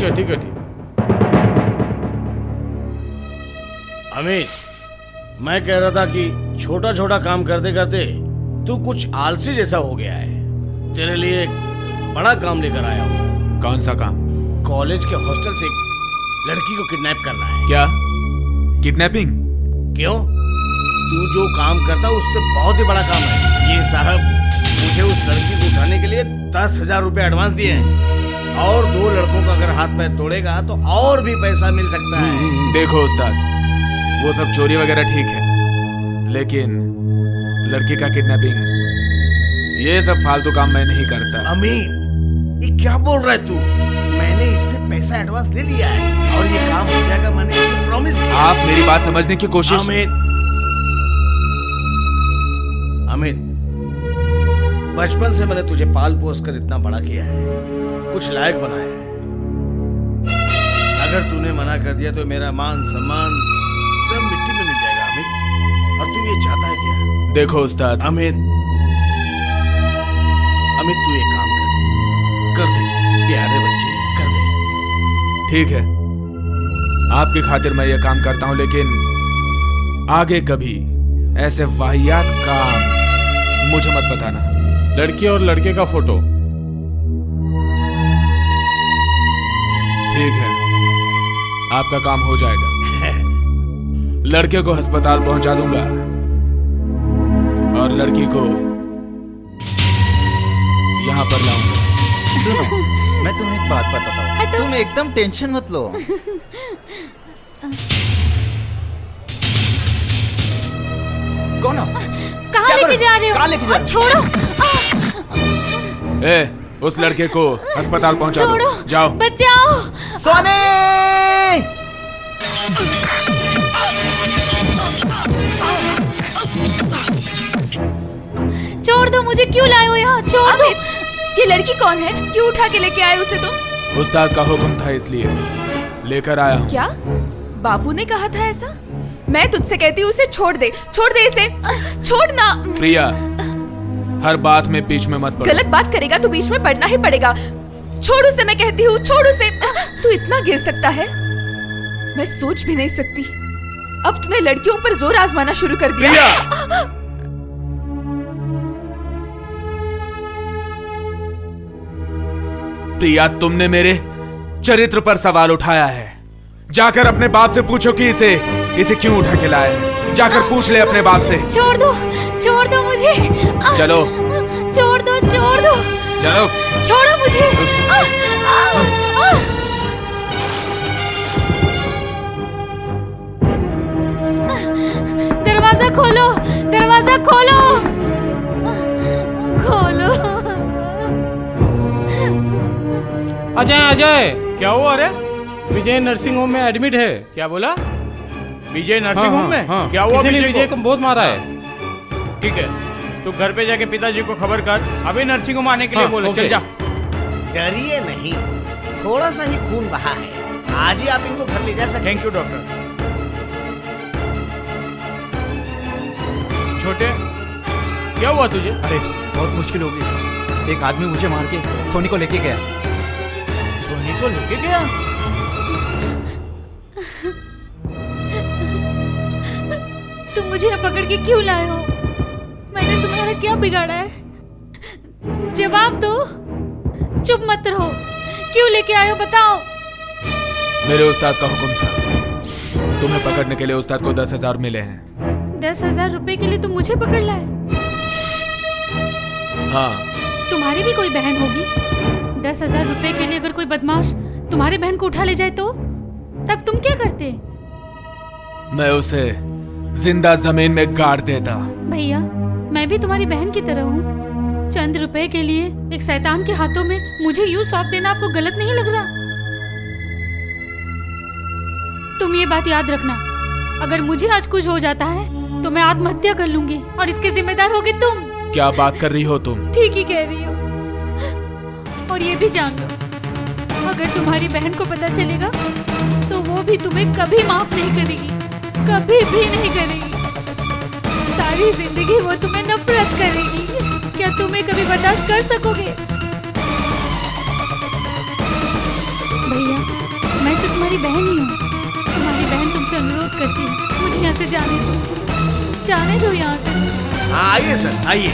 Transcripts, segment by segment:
है ठीक है ठीक। अमित, मैं कह रहा था कि छोटा छोटा काम करते करते तू कुछ आलसी जैसा हो गया है। तेरे लिए एक बड़ा काम लेकर आया हूँ। कौन सा काम? कॉलेज के हॉस्टल से एक लड़की को किडनैप करना है। क्या किडनैपिंग? क्यों? तू जो काम करता उससे बहुत ही बड़ा काम है ये। साहब, मुझे उस लड़की को उठाने के लिए 10,000 रुपए एडवांस दिए हैं और 2 लड़कों का अगर हाथ पैर तोड़ेगा तो और भी पैसा मिल सकता है। देखो उस्ताद, वो सब चोरी वगैरह ठीक है, लेकिन लड़की का किडनैपिंग ये सब फालतू काम मैं नहीं करता। अमित, ये क्या बोल रहा है तू? मैंने इससे पैसा एडवांस ले लिया है और ये काम हो जाएगा, मैंने इससे प्रॉमिस किया। आप मेरी बात समझने की कोशिश। अमित, बचपन से मैंने तुझे पाल पोस कर इतना बड़ा किया है, कुछ लायक बनाया है। अगर तूने मना कर दिया तो मेरा मान सम्मान सब मिट्टी में मिल जाएगा अमित। और तू ये चाहता है क्या? देखो उस्ताद। अमित, तू एक काम कर दे, प्यारे बच्चे, कर दे। ठीक है, आपकी खातिर मैं ये काम करता हूं, लेकिन आगे कभी ऐसे वाहियात काम मुझे मत बताना। लड़की और लड़के का फोटो। ठीक है, आपका काम हो जाएगा। लड़के को अस्पताल पहुंचा दूंगा और लड़की को यहाँ पर लाऊंगा। सुनो, मैं तुम्हें एक बात बताता हूँ, तुम एकदम टेंशन मत लो। कौन हो? कहाँ लेके जा रहे हो? कहाँ लेके जा रहे हो? छोड़ो। ए, उस लड़के को अस्पताल पहुंचा छोड़ो, दो। जाओ। बचाओ। सोनी! छोड़ दो मुझे, क्यों लाए हो यहाँ? छोड़ दो। ये लड़की कौन है? क्यों उठा के लेके आए उसे तुम? उस्ताद का हुक्म था इसलिए लेकर आया हूँ। क्या बाबू ने कहा था ऐसा? मैं तुझसे कहती हूँ उसे छोड़ दे इसे, छोड़ ना। प्रिया, हर बात में बीच में मत पड़। गलत बात करेगा तो बीच में पड़ना ही पड़ेगा। छोड़ उसे, मैं कहती हूँ छोड़ उसे। तू इतना गिर सकता है, मैं सोच भी नहीं सकती। अब तूने लड़कियों पर जोर आजमाना शुरू कर दिया। प्रिया! प्रिया, तुमने मेरे चरित्र पर सवाल उठाया है। जाकर अपने बाप से पूछो कि इसे क्यों उठा के लाए हैं। जाकर पूछ ले अपने बाप से। छोड़ दो मुझे। चलो। छोड़ दो। चलो। छोड़ो मुझे। दरवाजा खोलो। अजय, क्या हुआ? अरे विजय नर्सिंग होम में एडमिट है। क्या बोला? विजय नर्सिंग होम में? हाँ, क्या हुआ? किसी ने विजय को बहुत मारा है। ठीक है, तू घर पे जाके पिताजी को खबर कर, अभी नर्सिंग होम आने के लिए बोले। चल जा। डरिए नहीं, थोड़ा सा ही खून बहा है, आज ही आप इनको घर ले जा सकते। Thank you doctor. छोटे, क्या हुआ तुझे? अरे बहुत मुश्किल हो गई, एक आदमी मुझे मार के सोनी को लेके गया। सोनी को लेके गया? तुम मुझे यहाँ पकड़ के क्यों लाए हो? मैंने तुम्हारा क्या बिगाड़ा है? जवाब दो, चुप मत रहो। क्यों लेके आए हो, बताओ। मेरे उस्ताद का हुक्म था, तुम्हें पकड़ने के लिए उस्ताद को 10,000 मिले हैं। 10,000 रुपए के लिए तुम मुझे पकड़ लाए? हाँ। तुम्हारी भी कोई बहन होगी। 10,000 रुपए के लिए अगर कोई बदमाश तुम्हारी बहन को उठा ले जाए तो तब तुम क्या करते? मैं उसे जिंदा जमीन में गाड़ देता। भैया, मैं भी तुम्हारी बहन की तरह हूँ। चंद रुपए के लिए एक शैतान के हाथों में मुझे यूं सौंप देना आपको गलत नहीं लग रहा? तुम ये बात याद रखना, अगर मुझे आज कुछ हो जाता है तो मैं आत्महत्या कर लूंगी और इसके जिम्मेदार होगी तुम। क्या बात कर रही हो तुम? ठीक ही कह रही हो। और ये भी जान लो, अगर तुम्हारी बहन को पता चलेगा तो वो भी तुम्हें कभी माफ नहीं करेगी, कभी भी नहीं करेगी। सारी जिंदगी वो तुम्हें नफरत करेगी। क्या तुम कभी बर्दाश्त कर सकोगे? भैया, मैं तो तुम्हारी बहन ही हूँ। तुम्हारी बहन तुमसे अनुरोध करती है, मुझे यहाँ से जाने दो यहाँ से। हाँ आइए सर, आइए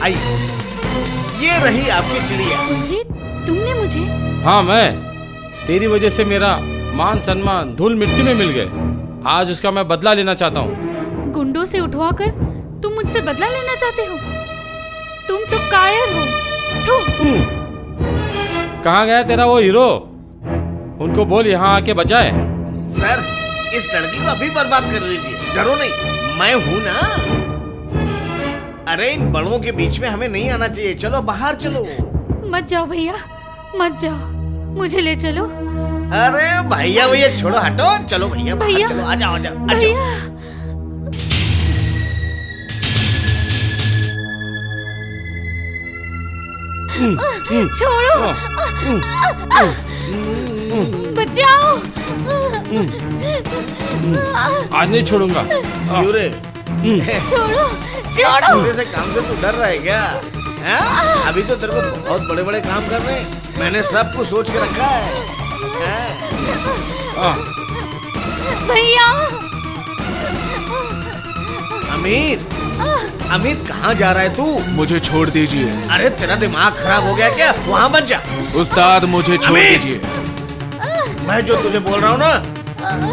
आइए। ये रही आपकी चिड़िया। कुलजीत, तुमने मुझे? हाँ, मैं तेरी वजह से मेरा मान सम्मान धूल मिट्टी में मिल गए। आज उसका मैं बदला लेना चाहता हूँ। गुंडों से उठवा कर तुम मुझसे बदला लेना चाहते हो? तुम तो कायर हो। कहाँ गया तेरा वो हीरो? उनको बोल यहाँ आके बचाए। सर, इस लड़की को अभी बर्बाद कर दीजिए, डरो नहीं, मैं हूं ना। अरे इन बड़ों के बीच में हमें नहीं आना चाहिए, चलो बाहर चलो। मत जाओ भैया, मत जाओ, मुझे ले चलो। अरे भैया भैया छोड़ो, हटो, चलो भैया बाहर भैया, चलो, आ जाओ आ जाओ आ जाओ। भैया। छोड़ो, बचाओ। आज नहीं छोड़ूंगा। क्यों रे? छोड़ो, छोड़ो। छोटे से काम से तू डर रहा है क्या? हैं? अभी तो तेरे को बहुत बड़े बड़े काम करने हैं। मैंने सब कुछ सोच के रखा है। हैं? भैया। अमित, अमित कहाँ जा रहा है तू? मुझे छोड़ दीजिए। अरे तेरा दिमाग खराब हो गया क्या? वहाँ मत जा। उस्ताद मुझे छोड़ अमित! दीजिए। मैं जो तुझे बोल रहा हूँ ना,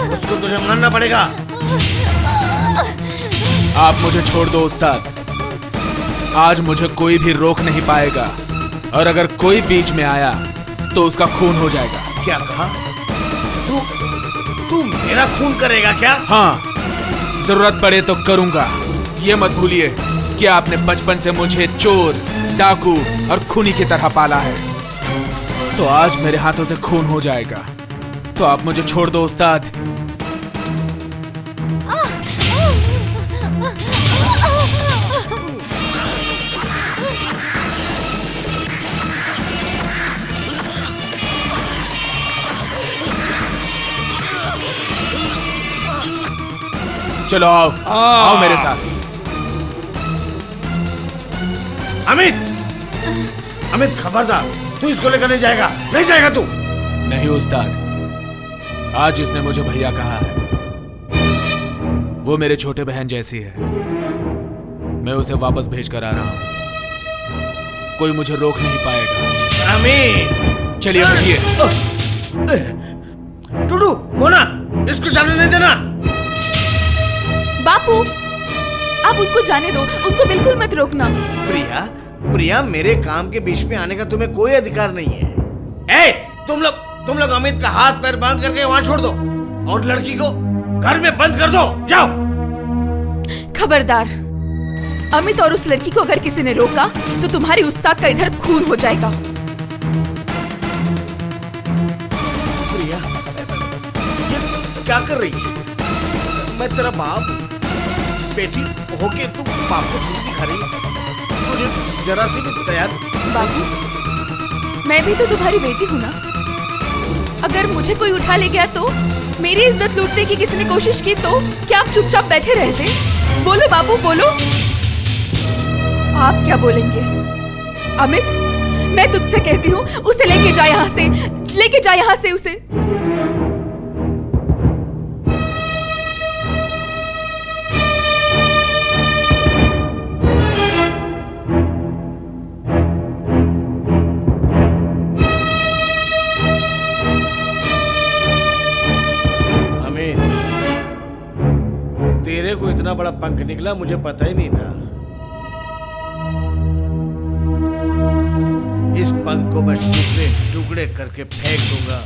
उसको तुझे मानना पड़ेगा। आप मुझे छोड़ दो उस्ताद। आज मुझे कोई भी रोक नहीं पाएगा, और अगर कोई बीच में आया तो उसका खून हो जाएगा। क्या कहा? तू मेरा खून करेगा क्या? हाँ, जरूरत पड़े तो करूंगा। ये मत भूलिए कि आपने बचपन से मुझे चोर, डाकू और खूनी की तरह पाला है। तो आज मेरे हाथों से खून हो जाएगा, तो आप मुझे छोड़ दो उस्ताद। चलो आओ, आओ मेरे साथ। अमित, अमित खबरदार, तू इसको लेकर नहीं जाएगा, नहीं जाएगा तू। नहीं उस्ताद, आज इसने मुझे भैया कहा है। वो मेरे छोटे बहन जैसी है। मैं उसे वापस भेज कर आ रहा हूं। कोई मुझे रोक नहीं पाएगा। अमित, चलिए बैठिए। टूटू, मोना, इसको जाने नहीं देना। बापू, आप उनको जाने दो, उनको बिल्कुल मत रोकना। प्रिया, प्रिया, मेरे काम के बीच में आने का तुम्हें कोई अधिकार नहीं है। ए, तुम लोग अमित का हाथ पैर बांध करके वहां छोड़ दो, और लड़की को घर में बंद कर दो, जाओ। खबरदार, अमित और उस लड़की को अगर किसी ने रोका तो तुम्हारी उस्ताद का इधर खून हो जाएगा। प्रिया, ये क्या कर रही है? मैं तेरा बाप, बेटी होके तू बाप को छुरी दिखा रही है? तुझे जरा सी भी तैयार? बाबू, मैं भी तो तुम्हारी बेटी हूँ ना। अगर मुझे कोई उठा ले गया तो, मेरी इज्जत लूटने की किसी ने कोशिश की तो क्या आप चुपचाप बैठे रहते? बोलो बाबू, बोलो। आप क्या बोलेंगे? अमित, मैं तुझसे कहती हूँ, उसे लेके जा यहाँ से, लेके जा यहाँ से उसे। तेरे को इतना बड़ा पंख निकला, मुझे पता ही नहीं था। इस पंख को मैं टुकड़े टुकड़े करके फेंक दूंगा।